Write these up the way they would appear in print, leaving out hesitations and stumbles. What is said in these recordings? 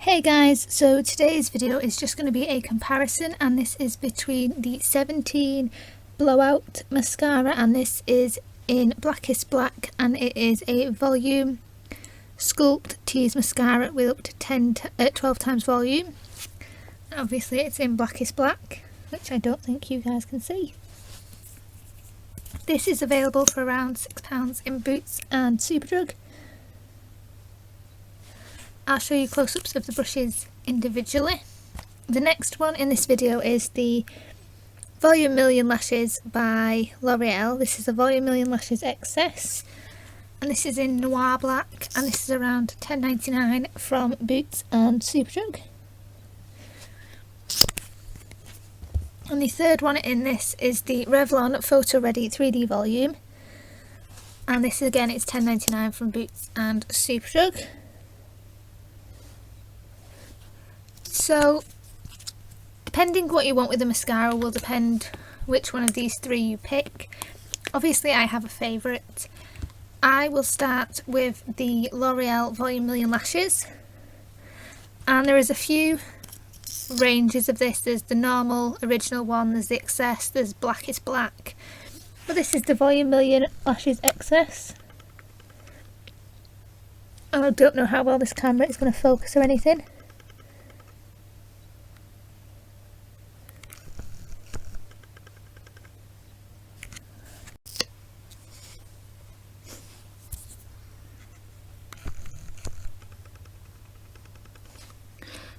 Hey guys, so today's video is just going to be a comparison, and this is between the 17 Blowout Mascara, and this is in Blackest Black, and it is a volume sculpt tease mascara with up to 12 times volume. Obviously it's in Blackest Black, which I don't think you guys can see. This is available for around £6 in Boots and Superdrug. I'll show you close-ups of the brushes individually. The next one in this video is the Volume Million Lashes by Loreal. This is the Volume Million Lashes XS, and this is in Noir Black, and this is around £10.99 from Boots and Superdrug. And the third one in this is the Revlon Photo Ready 3D Volume, and this again it's £10.99 from Boots and Superdrug. So, depending what you want with the mascara will depend which one of these three you pick. Obviously I have a favourite. I will start with the L'Oreal Volume Million Lashes, and there is a few ranges of this. There's the normal original one, there's the XS, there's Blackest Black, but this is the Volume Million Lashes XS. I don't know how well this camera is going to focus or anything.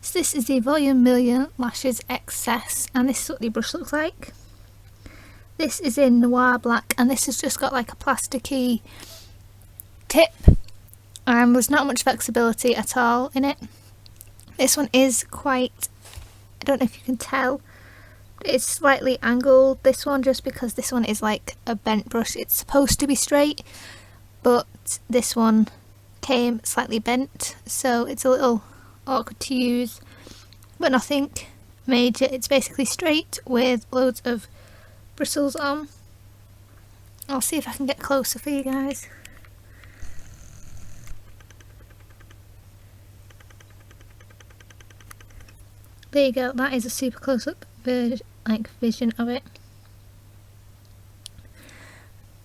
So this is the Volume Million Lashes XS, and this is what the brush looks like. This is in Noir Black, and this has just got like a plasticky tip, and there's not much flexibility at all in it. This one is quite, I don't know if you can tell, it's slightly angled, this one, just because this one is like a bent brush. It's supposed to be straight, but this one came slightly bent, so it's a little awkward to use, but nothing major. It's basically straight with loads of bristles on. I'll see if I can get closer for you guys. There you go, that is a super close-up vision of it.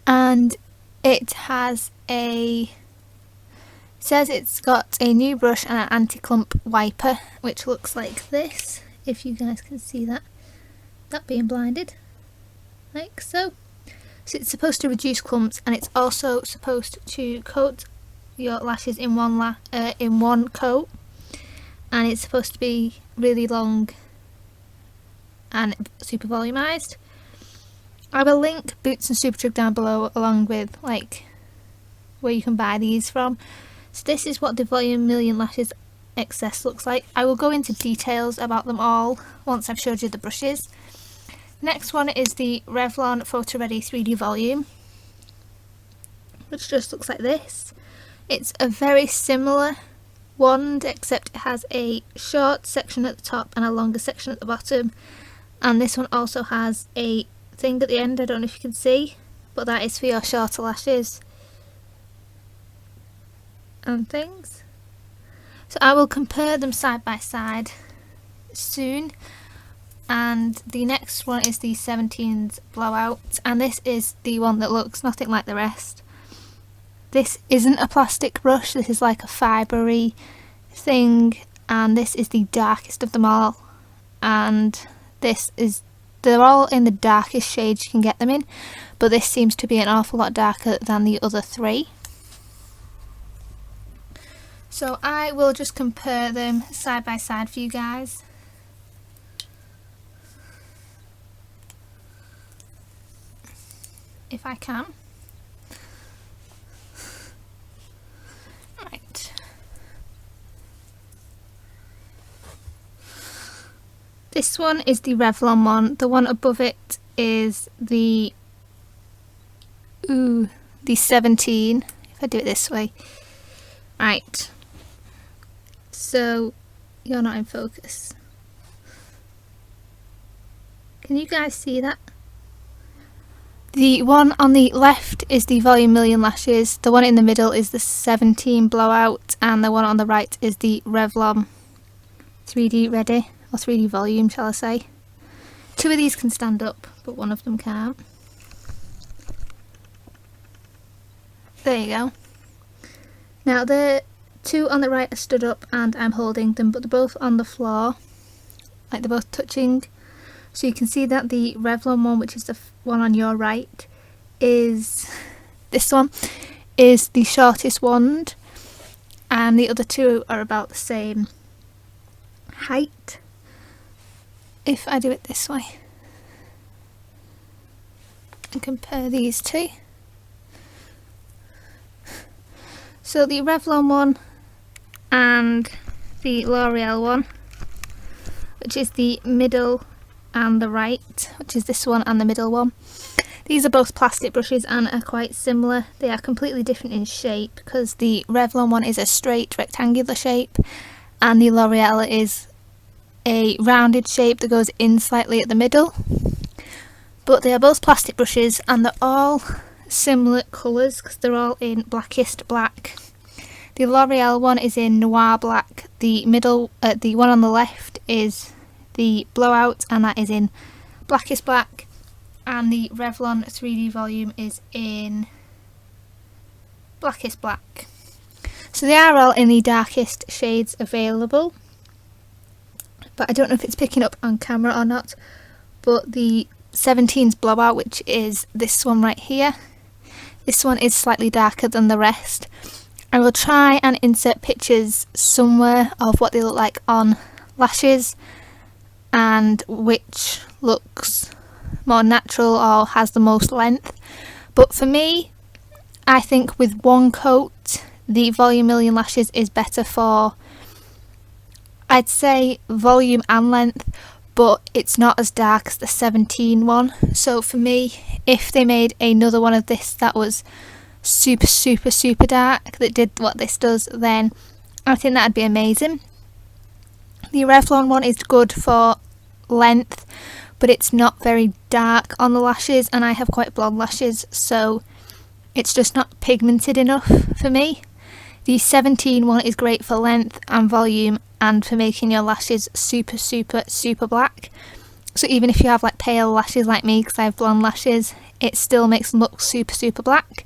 And it has says it's got a new brush and an anti-clump wiper, which looks like this, if you guys can see that being blinded, like so. So it's supposed to reduce clumps, and it's also supposed to coat your lashes in one coat, and it's supposed to be really long and super volumized. I will link Boots and Superdrug down below, along with like where you can buy these from. So this is what the Volume Million Lashes XS looks like. I will go into details about them all once I've showed you the brushes. Next one is the Revlon Photo Ready 3D Volume, which just looks like this. It's a very similar wand, except it has a short section at the top and a longer section at the bottom, and this one also has a thing at the end. I don't know if you can see, but that is for your shorter lashes and things. So I will compare them side by side soon. And the next one is the 17's Blowout, and this is the one that looks nothing like the rest. This isn't a plastic brush, this is like a fibery thing, and this is the darkest of them all, and they're all in the darkest shades you can get them in, but this seems to be an awful lot darker than the other three. So I will just compare them side by side for you guys. If I can. Right. This one is the Revlon one. The one above it is the 17. If I do it this way. Right. So, you're not in focus. Can you guys see that? The one on the left is the Volume Million Lashes, the one in the middle is the 17 Blowout, and the one on the right is the Revlon 3D ready, or 3D volume shall I say. 2 of these can stand up, but 1 of them can't. There you go. Now the 2 on the right are stood up and I'm holding them, but they're both on the floor, like they're both touching. So you can see that the Revlon one, which is the one on your right, is this one, is the shortest wand, and the other 2 are about the same height. If I do it this way and compare these 2. So the Revlon one and the L'Oreal one, which is the middle and the right, which is this one and the middle one. These are both plastic brushes and are quite similar. They are completely different in shape because the Revlon one is a straight rectangular shape and the L'Oreal is a rounded shape that goes in slightly at the middle. But they are both plastic brushes and they're all similar colours because they're all in blackest black. The L'Oreal one is in noir black. The one on the left is the blowout and that is in blackest black, and the Revlon 3D volume is in blackest black. So they are all in the darkest shades available, but I don't know if it's picking up on camera or not, but the 17's blowout, which is this one right here, this one is slightly darker than the rest. I will try and insert pictures somewhere of what they look like on lashes and which looks more natural or has the most length. But for me, I think with one coat the Volume Million Lashes is better for, I'd say, volume and length, but it's not as dark as the 17 one. So for me, if they made another one of this that was super dark that did what this does, then I think that'd be amazing. The Revlon one is good for length, but it's not very dark on the lashes, and I have quite blonde lashes, so it's just not pigmented enough for me. The 17 one is great for length and volume and for making your lashes super black. So even if you have like pale lashes like me, because I have blonde lashes, it still makes them look super black.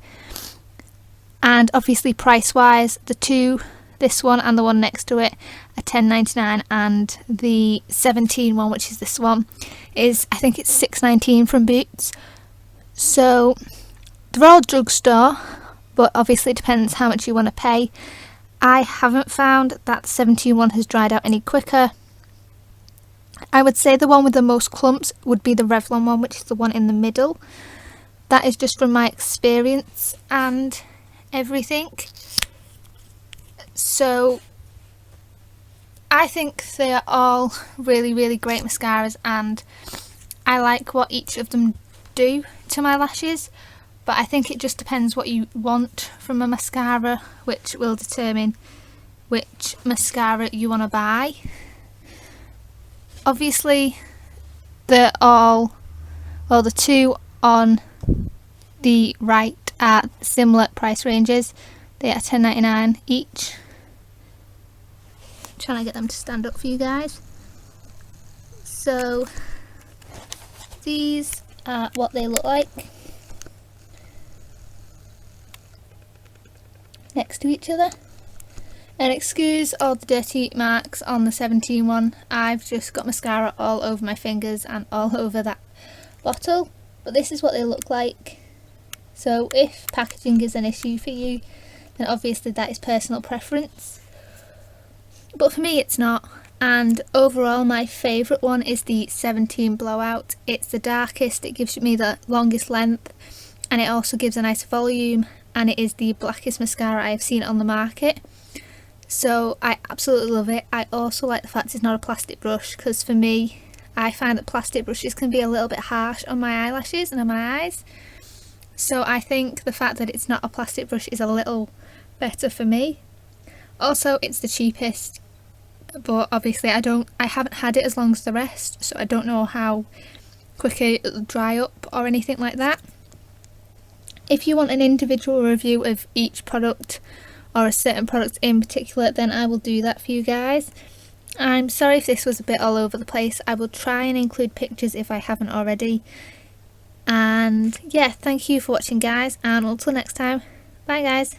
And obviously price wise, the 2, this one and the one next to it, are $10.99, and the 17 one, which is this one, is, I think it's $6.19 from Boots. So they're all drugstore, but obviously it depends how much you want to pay. I haven't found that the 17 one has dried out any quicker. I would say the one with the most clumps would be the Revlon one, which is the one in the middle. That is just from my experience and everything. So I think they are all really great mascaras, and I like what each of them do to my lashes, but I think it just depends what you want from a mascara, which will determine which mascara you want to buy. Obviously they're all, well, the 2 on the right are similar price ranges. They are $10.99 each. I'm trying to get them to stand up for you guys. So these are what they look like next to each other. And excuse all the dirty marks on the 17 one, I've just got mascara all over my fingers and all over that bottle, but this is what they look like. So if packaging is an issue for you, then obviously that is personal preference, but for me it's not. And overall my favourite one is the 17 blowout. It's the darkest, it gives me the longest length, and it also gives a nice volume, and it is the blackest mascara I have seen on the market. So I absolutely love it. I also like the fact it's not a plastic brush, because for me, I find that plastic brushes can be a little bit harsh on my eyelashes and on my eyes. So I think the fact that it's not a plastic brush is a little better for me. Also, it's the cheapest, but obviously I haven't had it as long as the rest, so I don't know how quickly it'll dry up or anything like that. If you want an individual review of each product or a certain product in particular, then I will do that for you guys. I'm sorry if this was a bit all over the place. I will try and include pictures if I haven't already. And yeah, thank you for watching guys, and until next time, bye guys.